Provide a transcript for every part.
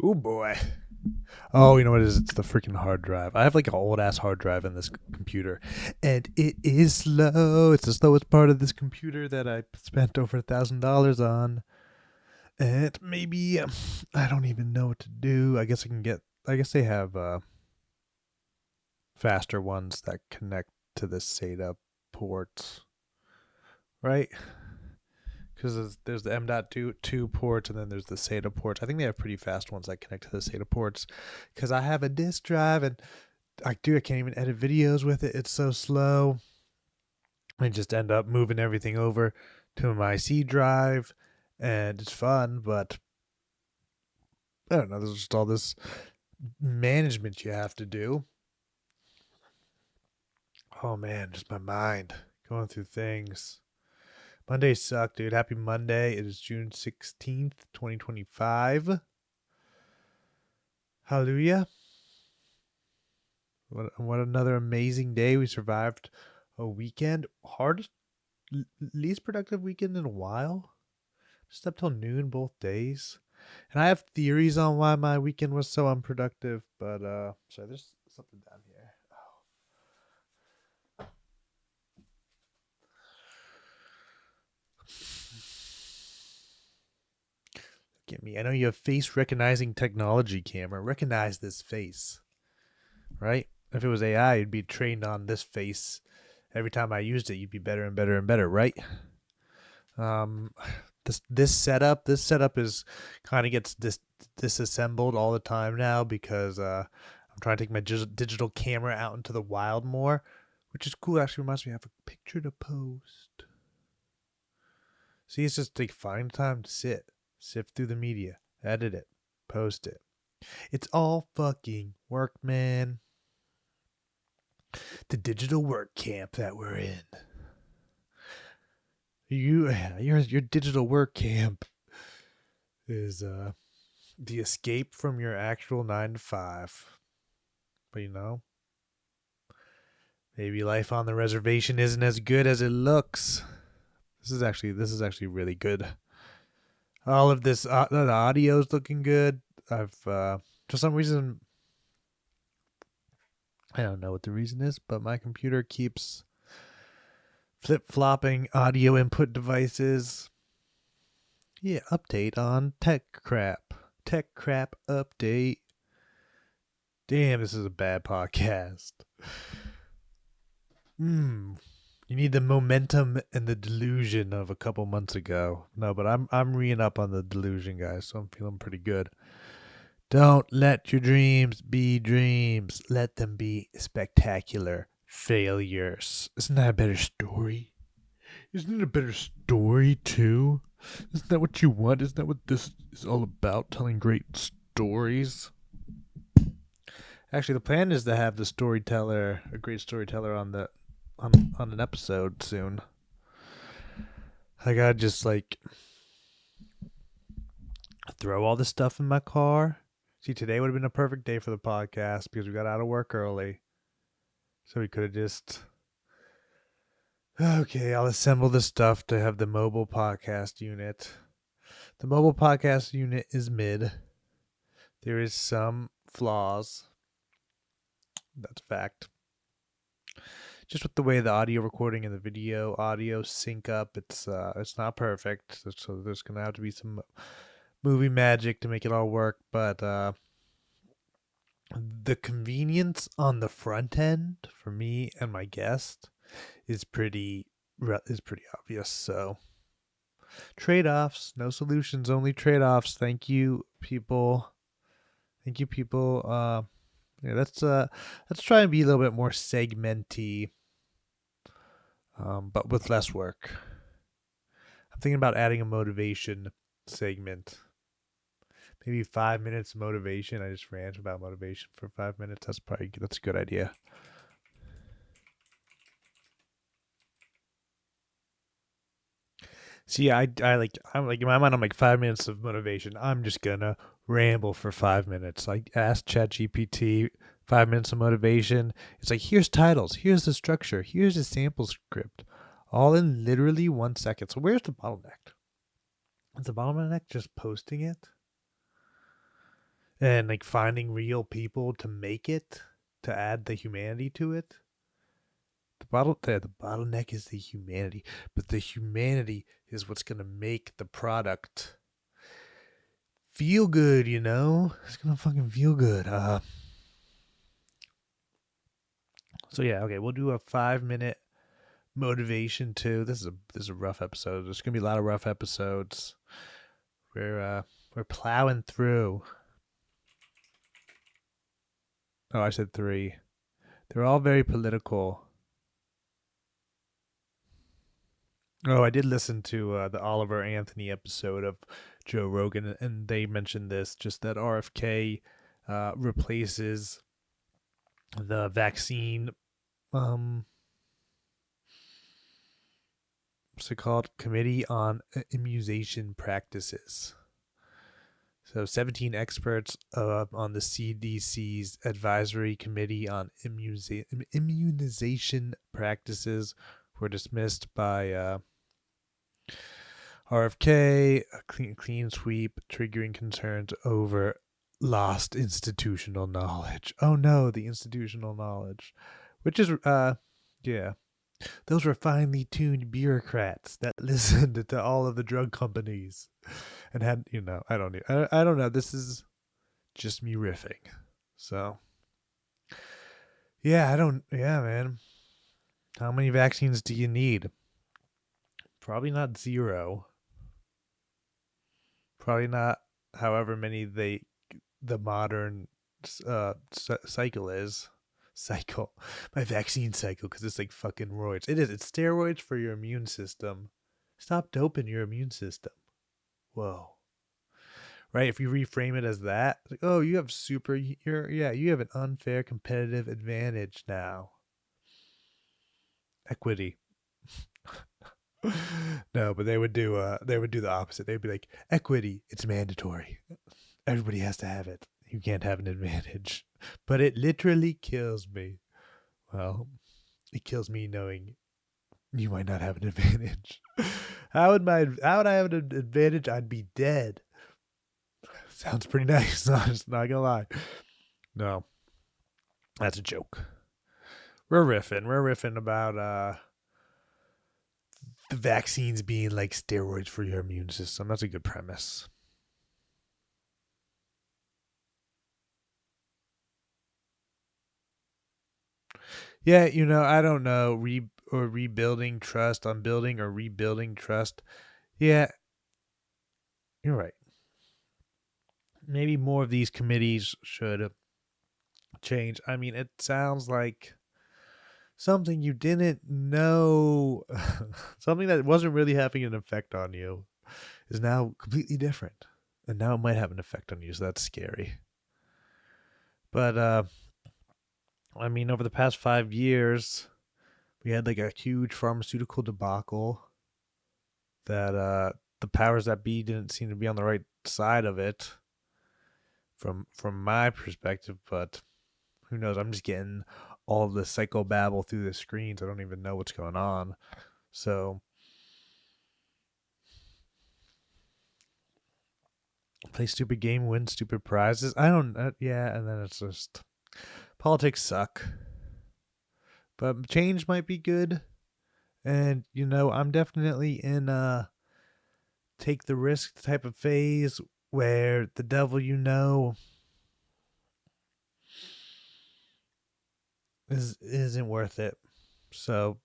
Oh boy. Oh, you know what it is? It's the freaking hard drive. I have like an old ass hard drive in this computer, and it is slow. It's the slowest part of this computer that I spent over $1,000 on. And maybe I don't even know what to do. I guess I can get. I guess they have faster ones that connect to the SATA ports, right? Because there's the M.2 ports and then there's the SATA ports. I think they have pretty fast ones that connect to the SATA ports. Because I have a disk drive and I can't even edit videos with it. It's so slow. I just end up moving everything over to my C drive, and it's fun, but I don't know. There's just all this management you have to do. Oh man, just my mind going through things. Mondays suck, dude. Happy Monday. It is June 16th, 2025. Hallelujah. What another amazing day. We survived a weekend. Hardest, least productive weekend in a while. Just up till noon both days. And I have theories on why my weekend was so unproductive, but sorry, there's something down here. Look at me. I know you have face recognizing technology, camera. Recognize this face. Right? If it was AI, you'd be trained on this face. Every time I used it, you'd be better and better and better, right? Um, this setup is kind of gets disassembled all the time now because I'm trying to take my digital camera out into the wild more, which is cool. Actually, reminds me I have a picture to post. See, it's just like find time to sift through the media, edit it, post it. It's all fucking work, man. The digital work camp that we're in. Your digital work camp is the escape from your actual 9 to 5. But maybe life on the reservation isn't as good as it looks. This is actually really good. All of this the audio is looking good. I've for some reason I don't know what the reason is, but my computer keeps flip-flopping audio input devices. Yeah, update on tech crap. Tech crap update. Damn, this is a bad podcast. You need the momentum and the delusion of a couple months ago. No, but I'm reading up on the delusion, guys, so I'm feeling pretty good. Don't let your dreams be dreams. Let them be spectacular failures. Isn't that a better story? Isn't it a better story, too? Isn't that what you want? Isn't that what this is all about? Telling great stories? Actually, the plan is to have a great storyteller on an episode soon. I gotta just like throw all this stuff in my car. See, today would have been a perfect day for the podcast because we got out of work early. So we could have just okay, I'll assemble the stuff to have the mobile podcast unit. The mobile podcast unit is mid. There is some flaws. That's a fact. Just with the way the audio recording and the video audio sync up, it's not perfect. So there's gonna have to be some movie magic to make it all work. But the convenience on the front end for me and my guest is pretty obvious. So trade-offs, no solutions, only trade-offs. Thank you, people. Yeah, let's try and be a little bit more segmenty, but with less work. I'm thinking about adding a motivation segment. Maybe 5 minutes of motivation. I just rant about motivation for 5 minutes. That's a good idea. See, I'm like in my mind, I'm like 5 minutes of motivation. I'm just gonna ramble for 5 minutes. Like ask ChatGPT 5 minutes of motivation. It's like here's titles, here's the structure, here's the sample script, all in literally 1 second. So where's the bottleneck? Is the bottleneck just posting it? and like finding real people to make it, to add the humanity to it. The bottleneck is the humanity, but the humanity is what's gonna make the product feel good. It's gonna fucking feel good. So yeah, okay, we'll do a 5-minute motivation too. This is a rough episode. There's gonna be a lot of rough episodes. We're plowing through. Oh, I said 3. They're all very political. Oh, I did listen to the Oliver Anthony episode of Joe Rogan, and they mentioned this, just that RFK replaces the vaccine, what's it called? Committee on Immunization Practices. So 17 experts on the CDC's Advisory Committee on Immunization Practices were dismissed by RFK, a clean sweep, triggering concerns over lost institutional knowledge. Oh no, the institutional knowledge. Which is, yeah. Those were finely tuned bureaucrats that listened to all of the drug companies and had, I don't know. This is just me riffing. So, yeah, man. How many vaccines do you need? Probably not 0. Probably not however many the modern cycle is. Cycle. My vaccine cycle, because it's like fucking roids. It's steroids for your immune system. Stop doping your immune system. Whoa. Right? If you reframe it as that, like, oh, you have you have an unfair competitive advantage now. Equity. No, but they would do the opposite. They'd be like, equity, it's mandatory. Everybody has to have it. You can't have an advantage. But it literally kills me. Well, it kills me knowing you might not have an advantage. How would I have an advantage? I'd be dead. Sounds pretty nice. Not gonna lie. No, that's a joke. We're riffing about the vaccines being like steroids for your immune system. That's a good premise. Yeah, I don't know. Rebuilding trust on building or rebuilding trust. Yeah, you're right. Maybe more of these committees should change. I mean, it sounds like something you didn't know, something that wasn't really having an effect on you is now completely different. And now it might have an effect on you, so that's scary. But I mean, over the past 5 years, we had like a huge pharmaceutical debacle that the powers that be didn't seem to be on the right side of it from my perspective, but who knows? I'm just getting all the psychobabble through the screens. I don't even know what's going on. So play stupid game, win stupid prizes. I don't. Yeah, and then it's just politics suck. But change might be good, and I'm definitely in take the risk type of phase where the devil isn't worth it. So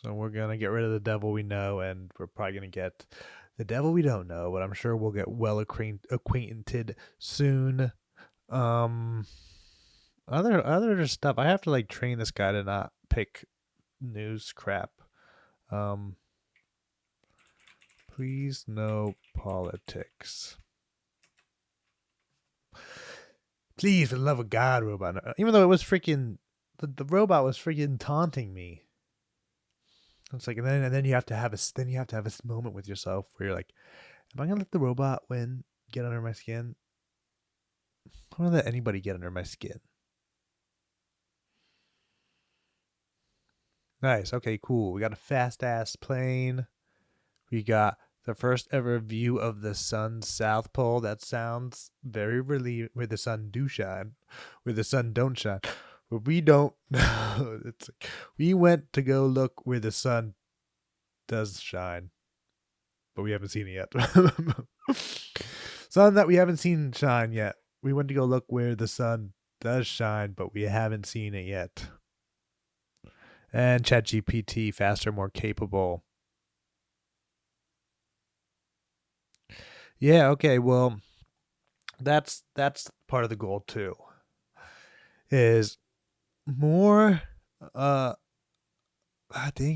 we're gonna get rid of the devil we know, and we're probably gonna get the devil we don't know. But I'm sure we'll get well acquainted soon. Other stuff. I have to like train this guy to not pick news crap. Please no politics. Please, for the love of God, robot. Even though it was freaking the robot was freaking taunting me. It's like, and then you have to have this moment with yourself where you're like, am I gonna let the robot get under my skin? I don't want to let anybody get under my skin. Nice. Okay, cool. We got a fast ass plane. We got The first ever view of the sun's south pole. That sounds very relieving. Where the sun do shine, where the sun don't shine. But we don't. It's like, we went to go look where the sun does shine, but we haven't seen it yet. Sun that we haven't seen shine yet. We went to go look where the sun does shine, but we haven't seen it yet. And ChatGPT, faster, more capable. Yeah, okay, well, that's part of the goal too. Is more dang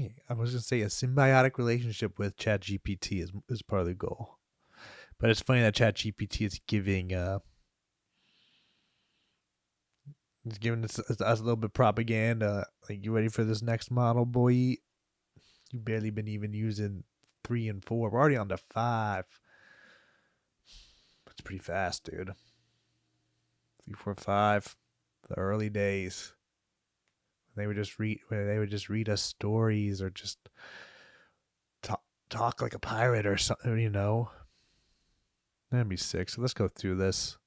it. I was gonna say a symbiotic relationship with ChatGPT is part of the goal. But it's funny that ChatGPT is giving it's giving us a little bit of propaganda. Like, you ready for this next model, boy? You barely been even using 3 and 4. We're already on to 5. It's pretty fast, dude. 3, 4, 5. The early days. They would just read us stories, or just talk like a pirate or something, you know. That'd be sick. So let's go through this.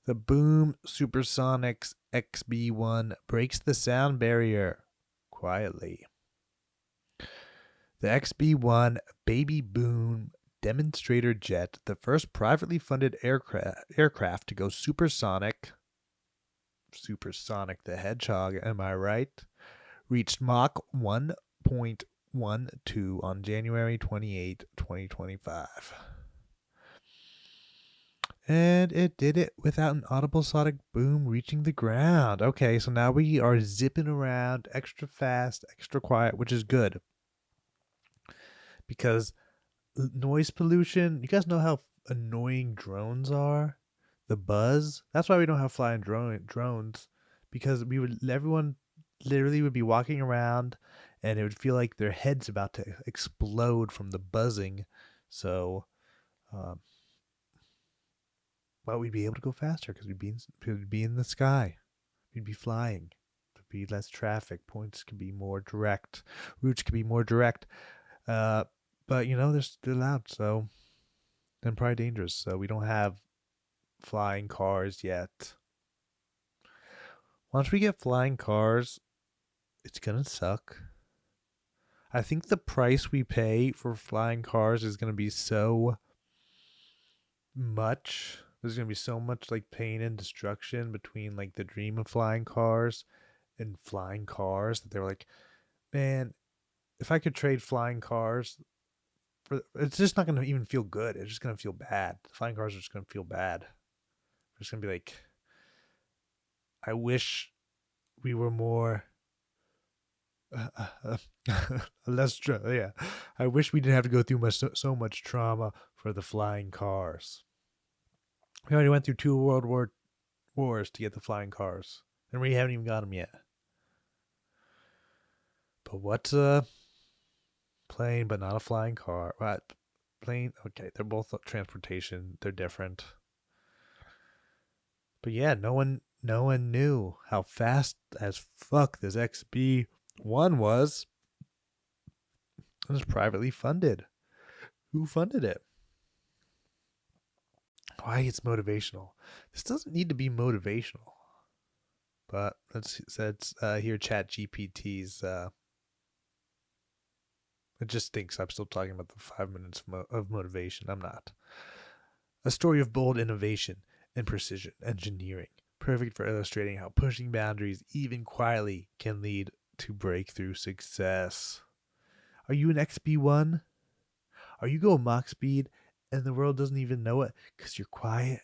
The Boom Supersonics XB1 breaks the sound barrier quietly. The XB1 Baby Boom demonstrator jet, the first privately funded aircraft to go supersonic. Supersonic the Hedgehog, am I right? Reached Mach 1.12 on January 28, 2025. And it did it without an audible sonic boom reaching the ground. Okay, so now we are zipping around extra fast, extra quiet, which is good. Because noise pollution, you guys know how annoying drones are? The buzz. That's why we don't have flying drones. Because everyone literally would be walking around and it would feel like their head's about to explode from the buzzing. So, but we'd be able to go faster because we'd be in the sky. We'd be flying. There'd be less traffic. Points could be more direct. Routes could be more direct. But they're still loud, so and probably dangerous. So we don't have flying cars yet. Once we get flying cars, it's gonna suck. I think the price we pay for flying cars is gonna be so much. There's gonna be so much like pain and destruction between like the dream of flying cars and flying cars that they're like, man, if I could trade flying cars for, it's just not gonna even feel good. It's just gonna feel bad. Flying cars are just gonna feel bad. It's just gonna be like, I wish we were more less yeah. I wish we didn't have to go through so much trauma for the flying cars. We already went through 2 world wars to get the flying cars, and we haven't even got them yet. But what's a plane but not a flying car? What? Plane? Okay, they're both transportation. They're different. But yeah, no one knew how fast as fuck this XB1 was. It was privately funded. Who funded it? Why it's motivational. This doesn't need to be motivational. But let's hear ChatGPT's. It just thinks I'm still talking about the 5 minutes of motivation. I'm not. A story of bold innovation and precision engineering, perfect for illustrating how pushing boundaries, even quietly, can lead to breakthrough success. Are you an XB1? Are you going Mach speed and the world doesn't even know it because you're quiet?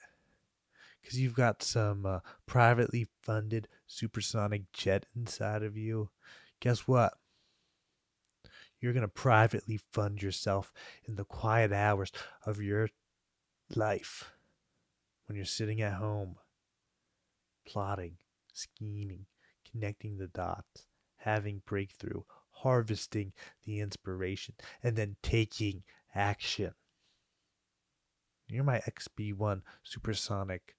Because you've got some privately funded supersonic jet inside of you? Guess what? You're going to privately fund yourself in the quiet hours of your life when you're sitting at home, plotting, scheming, connecting the dots, having breakthrough, harvesting the inspiration, and then taking action. You're my XB1 supersonic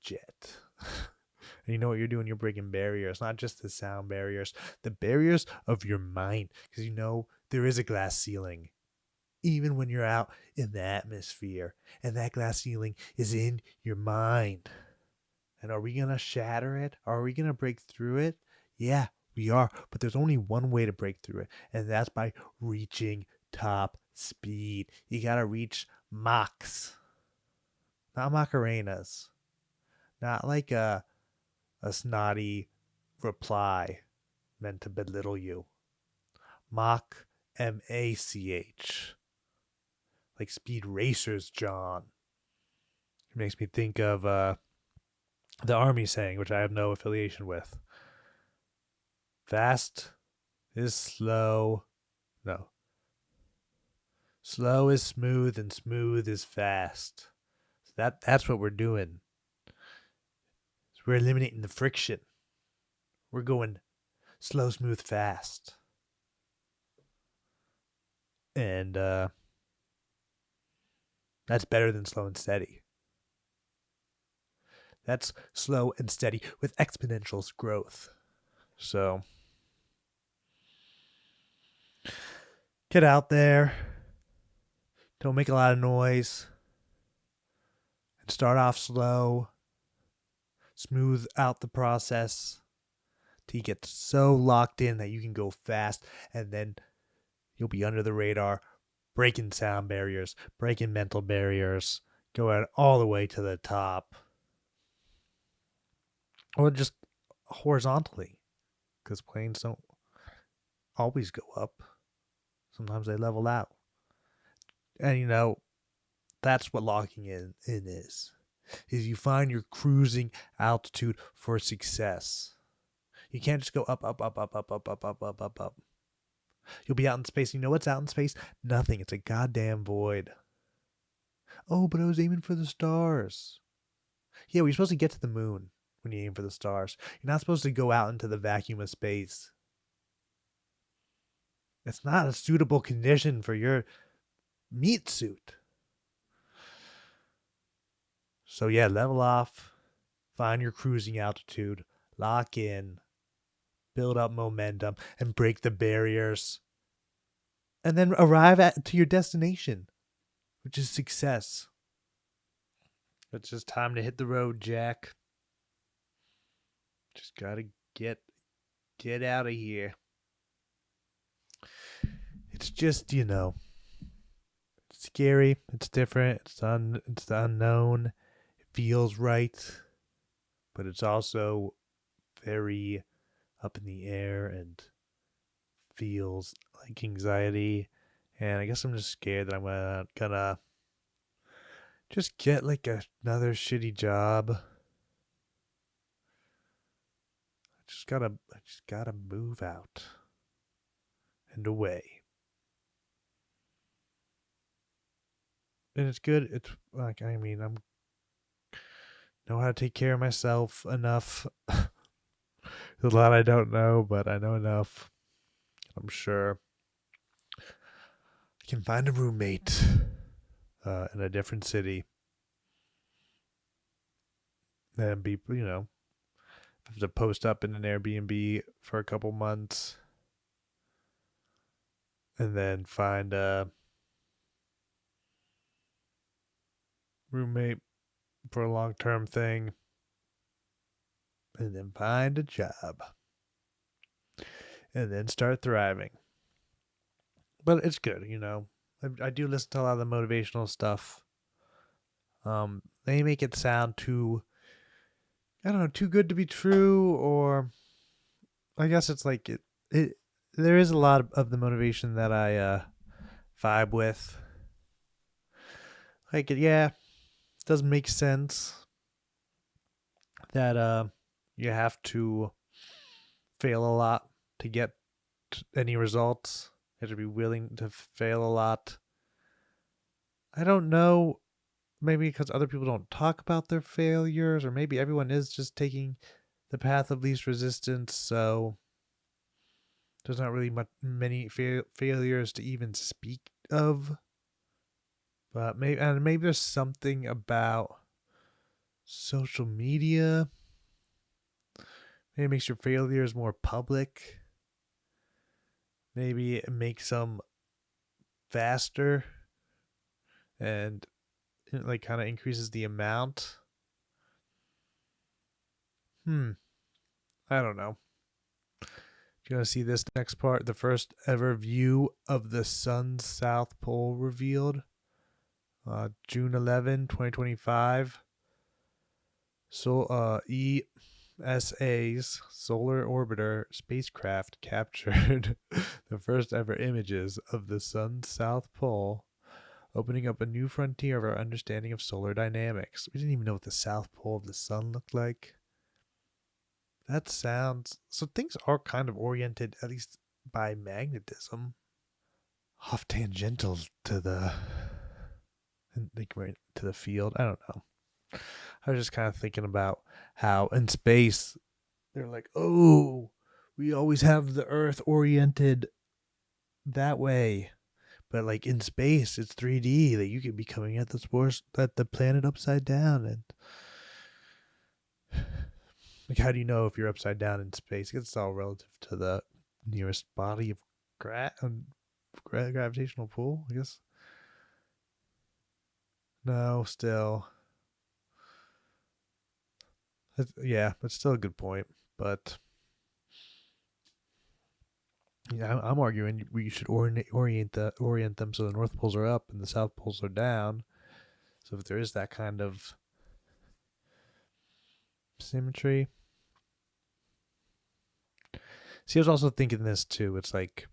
jet. And you know what you're doing? You're breaking barriers, not just the sound barriers, the barriers of your mind. Because there is a glass ceiling, even when you're out in the atmosphere. And that glass ceiling is in your mind. And are we going to shatter it? Are we going to break through it? Yeah, we are. But there's only one way to break through it, and that's by reaching top speed. You got to reach Machs, not Macarenas, not like a snotty reply meant to belittle you. Mach, M-A-C-H. Like Speed Racers, John. It makes me think of the Army saying, which I have no affiliation with. Fast is slow. No. Slow is smooth and smooth is fast. So that's what we're doing. So we're eliminating the friction. We're going slow, smooth, fast. And that's better than slow and steady. That's slow and steady with exponential growth. So get out there. Don't make a lot of noise. And start off slow. Smooth out the process till you get so locked in that you can go fast, and then you'll be under the radar, breaking sound barriers, breaking mental barriers, going all the way to the top. Or just horizontally, because planes don't always go up. Sometimes they level out. And you know, that's what locking in is you find your cruising altitude for success. You can't just go up, up, up, up, up, up, up, up, up, up, up. You'll be out in space. You know what's out in space? Nothing. It's a goddamn void. Oh, but I was aiming for the stars. Yeah, we're supposed to get to the moon when you aim for the stars. You're not supposed to go out into the vacuum of space. It's not a suitable condition for your meat suit. So yeah, level off, find your cruising altitude, lock in, build up momentum, and break the barriers. And then arrive to your destination, which is success. It's just time to hit the road, Jack. Just gotta get out of here. It's just, you know, it's scary, it's different, it's the unknown. It feels right, but it's also very up in the air and feels like anxiety. And I guess I'm just scared that I'm gonna just get like another shitty job. I just gotta move out and away. And it's good. It's like, I mean, I'm know how to take care of myself enough. There's a lot I don't know, but I know enough. I'm sure I can find a roommate in a different city. And be, you know, have to post up in an Airbnb for a couple months. And then find a roommate for a long-term thing. And then find a job. And then start thriving. But it's good, you know. I do listen to a lot of the motivational stuff. They make it sound too, I don't know, too good to be true, or I guess it's like it there is a lot of the motivation that I vibe with. Like, yeah, it does make sense that you have to fail a lot to get any results. You have to be willing to fail a lot. I don't know, maybe because other people don't talk about their failures, or maybe everyone is just taking the path of least resistance, so there's not really many failures to even speak of. But maybe there's something about social media. Maybe it makes your failures more public. Maybe make some faster and like kind of increases the amount. I don't know. You want to see this next part? The first ever view of the sun's south pole revealed. June 11, 2025. So, ESA's Solar Orbiter spacecraft captured the first ever images of the sun's south pole, opening up a new frontier of our understanding of solar dynamics. We didn't even know what the south pole of the sun looked like. That sounds... So things are kind of oriented, at least by magnetism, off tangential to the... like right to the field. I don't know. I was just kind of thinking about how in space they're like, oh, we always have the Earth oriented that way, but like in space it's 3D. Like you could be coming at the planet upside down, and like how do you know if you're upside down in space? It's all relative to the nearest body of gravitational pull, I guess. No, still. Yeah, that's still a good point. But yeah, I'm arguing we should orient them so the North Poles are up and the South Poles are down. So if there is that kind of symmetry. See, I was also thinking this too. It's like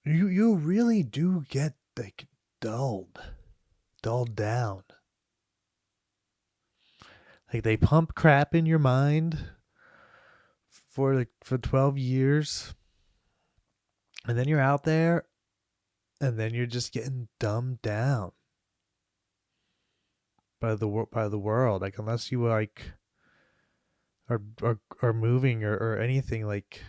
you really do get like dulled down. Like they pump crap in your mind for 12 years, and then you're out there, and then you're just getting dumbed down by the world. Like unless you like are moving or anything, like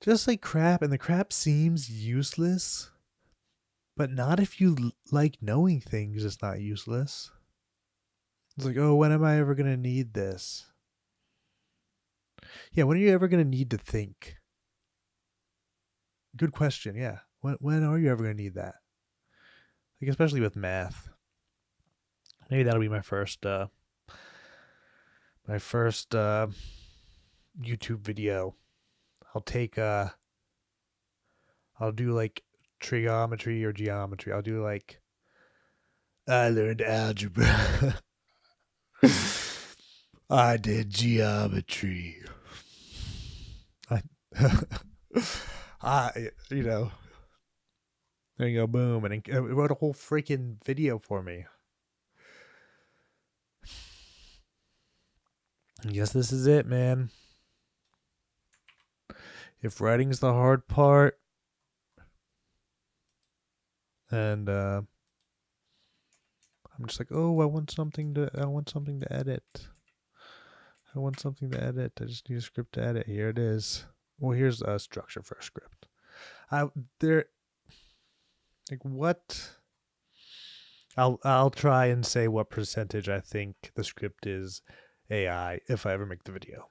just like crap, and the crap seems useless, but not if you like knowing things. It's not useless. It's like, oh, when am I ever gonna need this? Yeah, when are you ever gonna need to think? Good question. Yeah, when are you ever gonna need that? Like especially with math. Maybe that'll be my first YouTube video. I'll do like trigonometry or geometry. I'll do like I learned algebra. I did geometry. I there you go, boom, and it wrote a whole freaking video for me. I guess this is it, man. If writing's the hard part, and I'm just like, oh, I want something to edit. I just need a script to edit. Here it is. Well, here's a structure for a script. I'll try and say what percentage I think the script is AI if I ever make the video,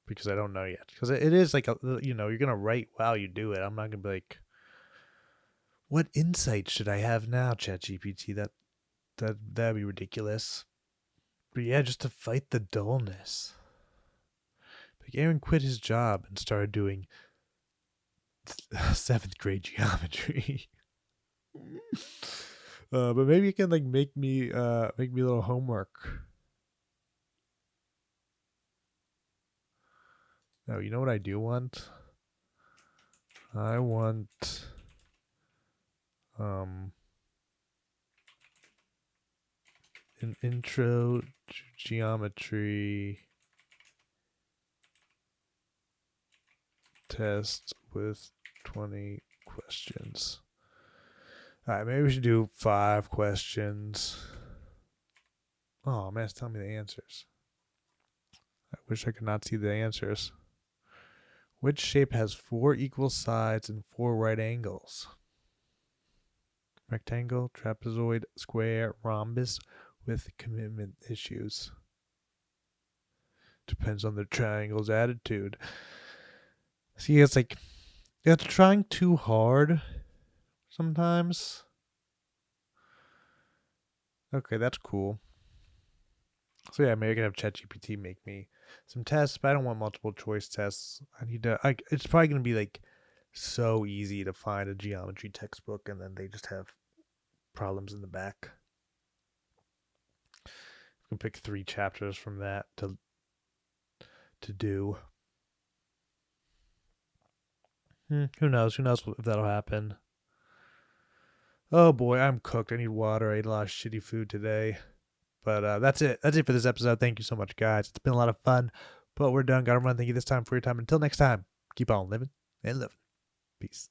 because I don't know yet. Because it is like you're gonna write while you do it. I'm not gonna be like, what insight should I have now, ChatGPT? That'd be ridiculous. But yeah, just to fight the dullness. Like Aaron quit his job and started doing 7th grade geometry. But maybe you can like make me a little homework. No, you know what I do want? I want an intro to geometry test with 20 questions. All right, maybe we should do 5 questions. Oh man, it's telling me the answers. I wish I could not see the answers. Which shape has 4 equal sides and 4 right angles? Rectangle, trapezoid, square, rhombus with commitment issues. Depends on the triangle's attitude. See, it's like they're trying too hard sometimes. Okay, that's cool. So yeah, maybe I can have ChatGPT make me some tests, but I don't want multiple choice tests. I need to. It's probably gonna be like so easy to find a geometry textbook, and then they just have problems in the back. You can pick 3 chapters from that to do. Who knows? Who knows if that'll happen? Oh boy, I'm cooked. I need water. I ate a lot of shitty food today. But that's it. That's it for this episode. Thank you so much, guys. It's been a lot of fun. But we're done. Gotta run. Thank you this time for your time. Until next time, keep on living and living. Peace.